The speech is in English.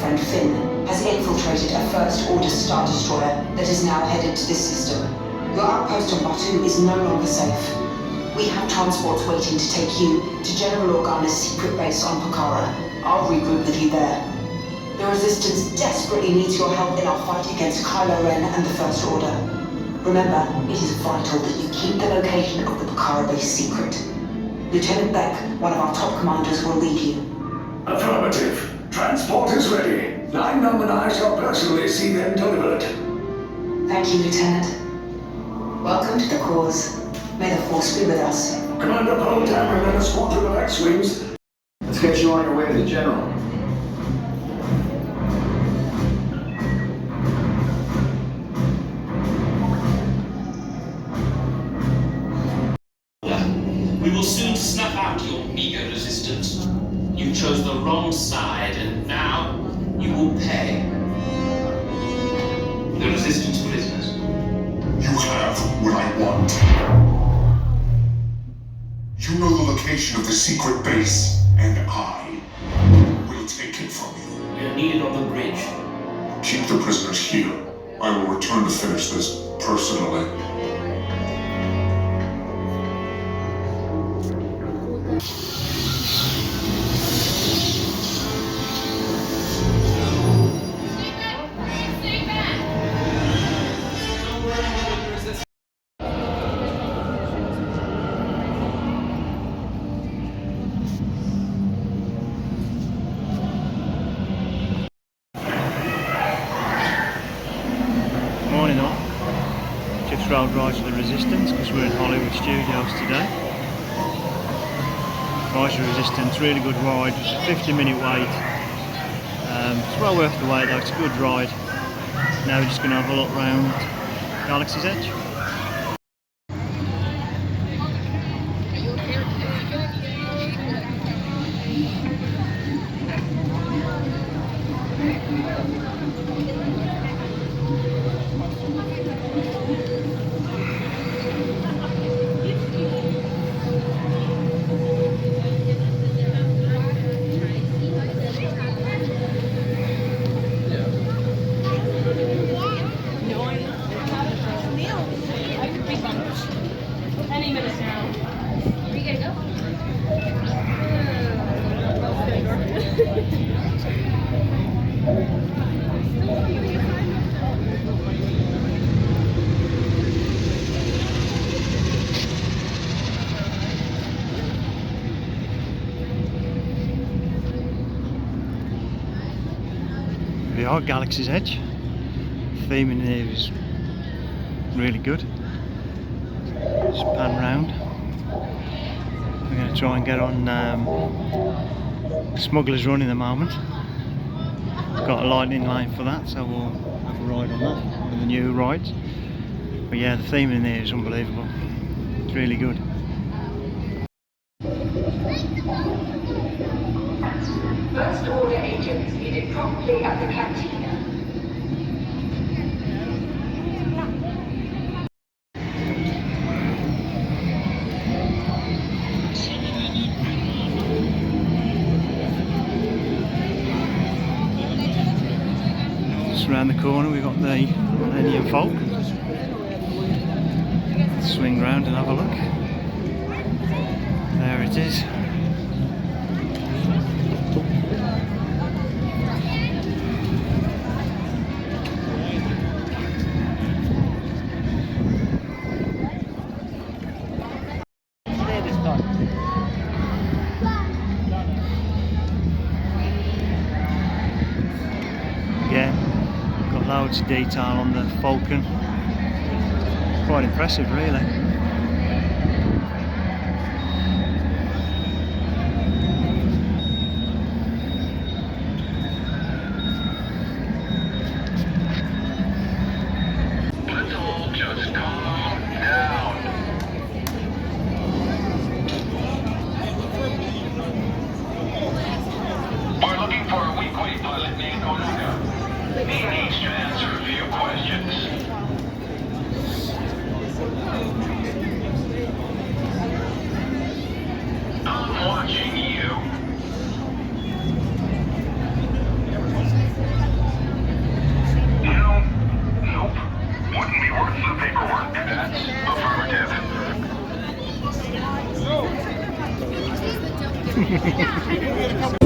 friend Finn has infiltrated a First Order Star Destroyer that is now headed to this system. Your outpost on Batuu is no longer safe. We have transports waiting to take you to General Organa's secret base on Pokhara. I'll regroup with you there. The Resistance desperately needs your help in our fight against Kylo Ren and the First Order. Remember, it is vital that you keep the location of the Pokhara base secret. Lieutenant Beck, one of our top commanders, will lead you. Affirmative. Transport is ready. Line Numb and I shall personally see them delivered. Thank you, Lieutenant. Welcome to the cause. May the Force be with us. Commander Poe Dameron and a squadron of X-Wings. Let's get you on your way to the General. We will soon snuff out your meager resistance. You chose the wrong side, and now you will pay. The Resistance prisoners. You have what I want. You know the location of the secret base, and I will take it from you. We are needed on the bridge. Keep the prisoners here. I will return to finish this personally. Morning all. Just rode Rise of the Resistance because we're in Hollywood Studios today. Rise of the Resistance, really good ride, just a 50-minute wait. It's well worth the wait though, it's a good ride. Now we're just going to have a look round Galaxy's Edge. Any minute now. Are you gonna We are at Galaxy's Edge. The theme in here is really good. Just pan round. We're going to try and get on Smuggler's Run in a moment. Got a lightning lane for that, so we'll have a ride on that, one of the new rides. But yeah, the theme in there is unbelievable. It's really good. First Order agents needed promptly at the cantina. Just around the corner we've got the Millennium Falcon. Swing round and have a look. There it is. Again, got loads of detail on the Falcon. Quite impressive, really. We're looking for a weak-weight pilot named Onuka. He needs to answer a few questions. Yeah, I know.